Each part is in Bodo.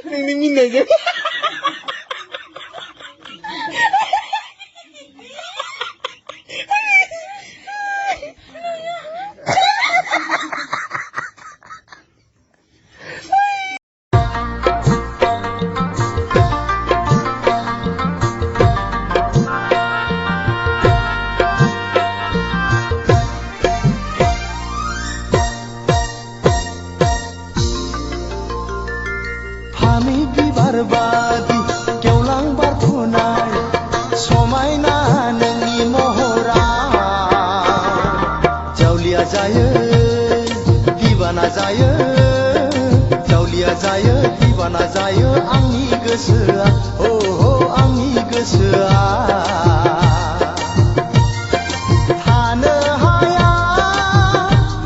नोंनि मिनिनायजों फामि बिबार बादि गेवलां बारफुनाय समायना नोंनि महरा जावलिया जायो दिवाना जायो जावलिया जायो दिवाना जायो आंनि गोसोआ हो आंनि गोसोआ थानो हाया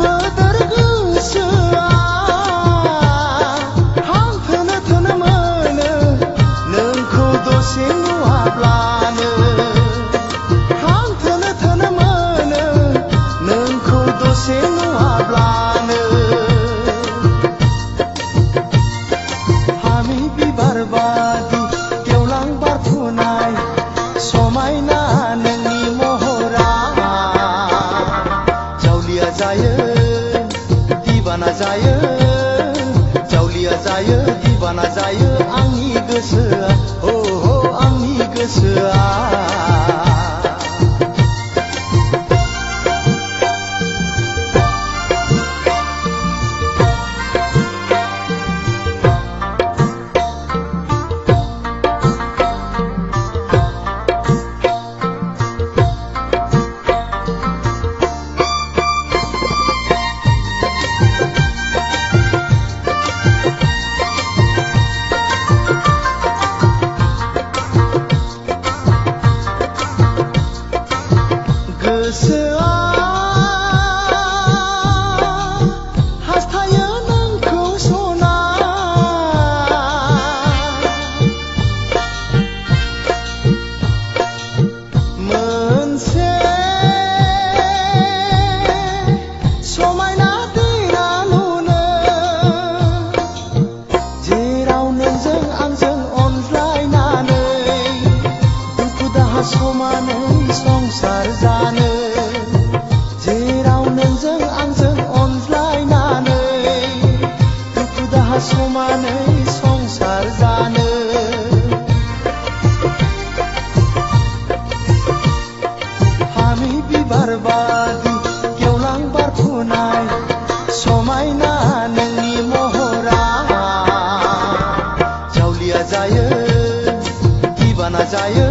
बोदोर गोसोआ हां थोनो थोनो मोनो नोंखौ दसे नुहाब्लानो हां थोनो थोनो मोनो नोंखौ दसे नुहाब्लानो फामि बिबार बादि गेवलां बारफुनाय समायना नोंनि महरा जावलिया जायो दिवाना जायो जावलिया जायो दिवाना जायो आंनि गोसोआ हो आंनि गोसोआ गोसोआ हास्थायो नोंखौ सना मोनसे समायना दैरा लुनो जेराव नोंजों आंजों अनज्लायनानै दुखु दाहा समानै संसार जानो जेराव नोंजों आंजों अनज्लायनानै दुखु दाहा समानै संसार जानो फामि बिबार बादि गेवलां बारफुनाय समायना नोंनि महरा जावलिया जायो दिवाना जायो